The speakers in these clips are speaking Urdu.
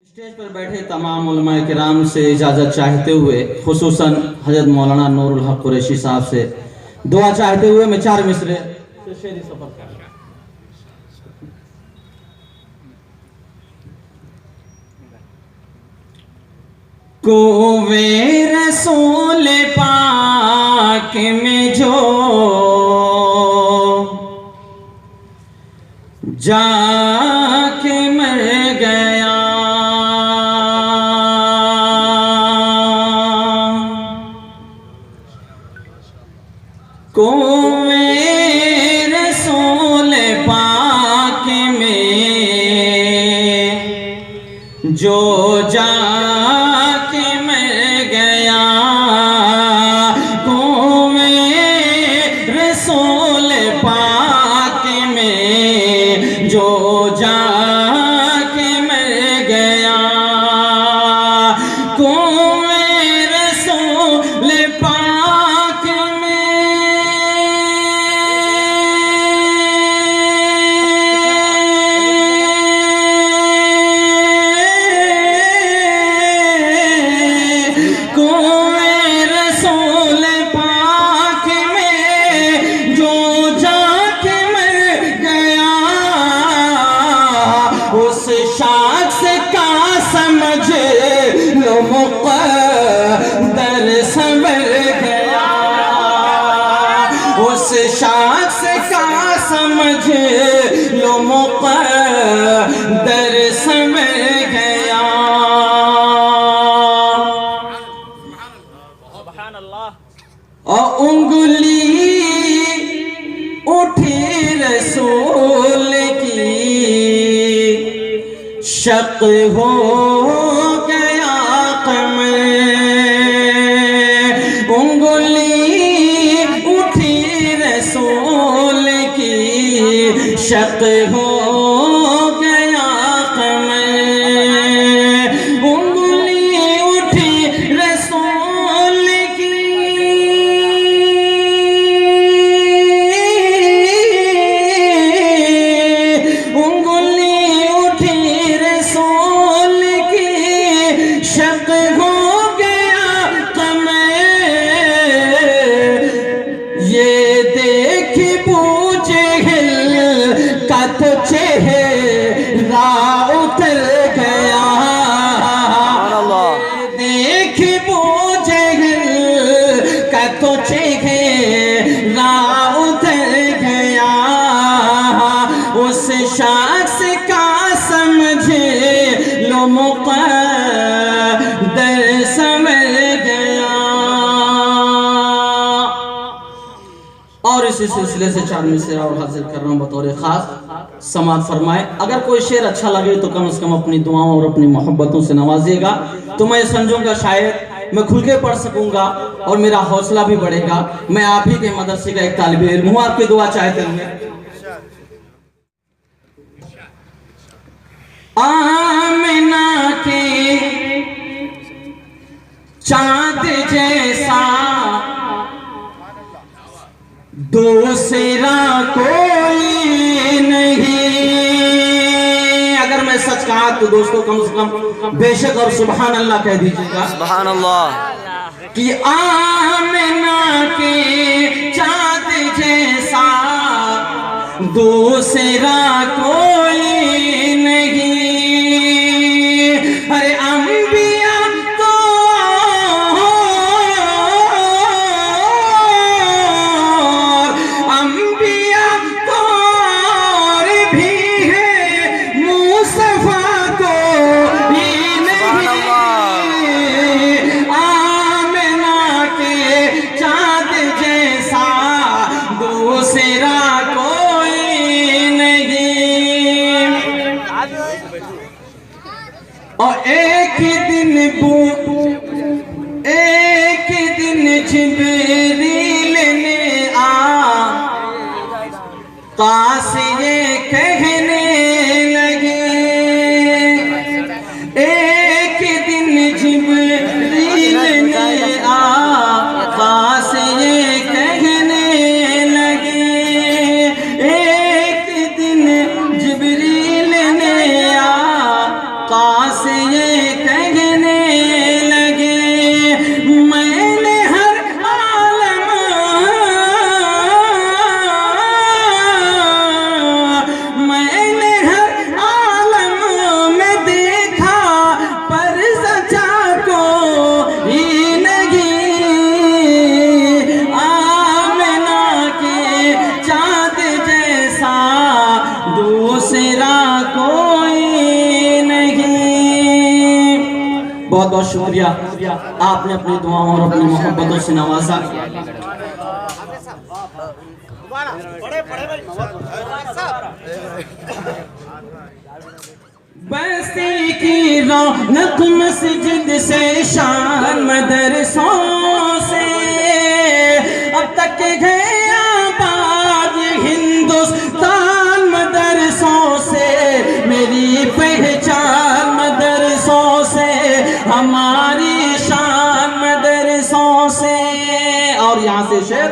اسٹیج پر بیٹھے تمام علماء کرام سے اجازت چاہتے ہوئے خصوصاً حضرت مولانا نور الحق قریشی صاحب سے دعا چاہتے ہوئے میں 4 مصرے سے شعری سفر کر رہا ہوں۔ کوے رسول پاک میں جو جا کے مر گیا، کوے رسول پاک میں جو جا کے مر گیا، کوے رسول پاک میں جو جا کے مر گیا، کوے رسول پاک شخص کا سمجھ لو مقدر سنور گیا، اس شخص کا سمجھ لو مقدر سنور گیا۔ اور انگلی اٹھی رسول کی، شق ہو گیا قمر، انگلی اٹھی رسول کی، شق ہو گیا قمر، انگلی اٹھی رسول کی، انگلی اٹھی رسول کی، شق ہو گیا قمر، یہ دیکھ ابو جہل کا تو چہرہ اتر گیا، دیکھ ابو جہل کا تو چہرہ اتر گیا، اس شخص کا سمجھ لو مقدر سنور گیا۔ اور اسی سلسلے سے 4 مصرے اور حاضر کر رہا ہوں بطور خاص، سماعت فرمائے۔ اگر کوئی شعر اچھا لگے تو کم از کم اپنی دعاؤں اور اپنی محبتوں سے نوازیے گا، تو میں سمجھوں گا شاید میں کھل کے پڑھ سکوں گا اور میرا حوصلہ بھی بڑھے گا۔ میں آپ ہی کے مدرسے کا ایک طالب علم ہوں، آپ کی دعا چاہتے ہیں۔ آمنہ کے چاند جیسا دوسرا کوئی نہیں، اگر میں سچ کہا تو دوستو کم سے کم بے شک اور سبحان اللہ کہہ دیجئے گا، سبحان اللہ، کہ آمنہ کے چاند جیسا دوسرا کوئی نہیں، ارے انبیاء تو بھی ہے، مصطفیٰ تو ہی نہیں، آمنہ کے چاند جیسا دوسرا کوئی نہیں، قاس یہ کہنے لگے ایک دن جبریل نے آقا سے یہ کہنے لگے ایک دن جبریل نے آقا سے یہ کہنے لگے میں نے ہر عالم میں دیکھا پر سچا کوئی نہیں آمنہ کے چاند جیسا دوسرا کوئی نہیں۔ بہت بہت شکریہ، آپ نے اپنی دعاؤں اور اپنی محبتوں سے نوازا۔ بستی کی رونق مسجد سے شان مدرسوں سے اب تک گئے آباد ہندوستان مدرسوں سے میری پہچان مدرسوں سے ہماری شان مدرسوں سے۔ اور یہاں سے شعر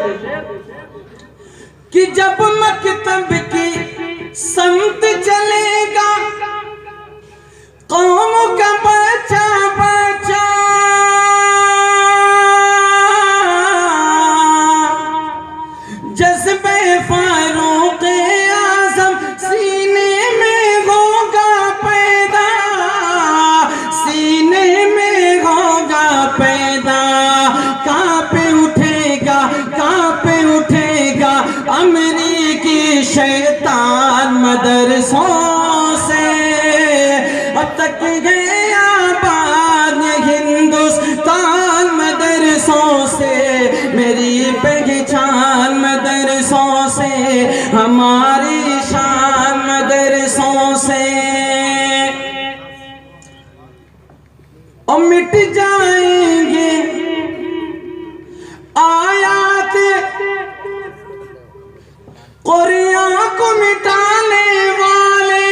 کہ جب مکتب کی سمت چلے گا قوم کا بچہ بچہ جذبہ فاروق اعظم سینے میں ہوگا پیدا، سینے میں ہوگا پیدا، کانپے اٹھے گا امریکی شیطان مدرسوں سے اب تک گئے آباد ہندوستان مدرسوں سے میری پہچان مدرسوں سے ہماری شان مدرسوں سے۔ اور مٹ جائیں گے آیات قرآن کو مٹانے والے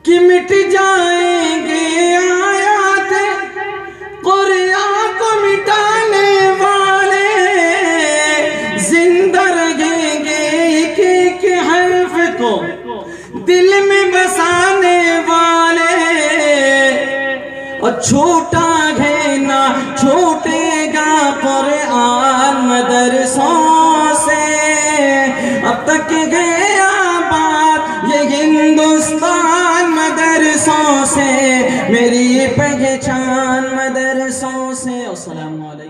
کہ مٹ جائیں گے آیات قرآن کو مٹانے والے زندہ رہیں گے ایک ایک حرف کو دل میں بسانے والے۔ اور چھوٹا ہے نہ چھوٹے گا قرآن مدرسوں سے اب تک گئے آباد یہ ہندوستان مدرسوں سے میری پہچان مدرسوں سے۔ السلام علیکم۔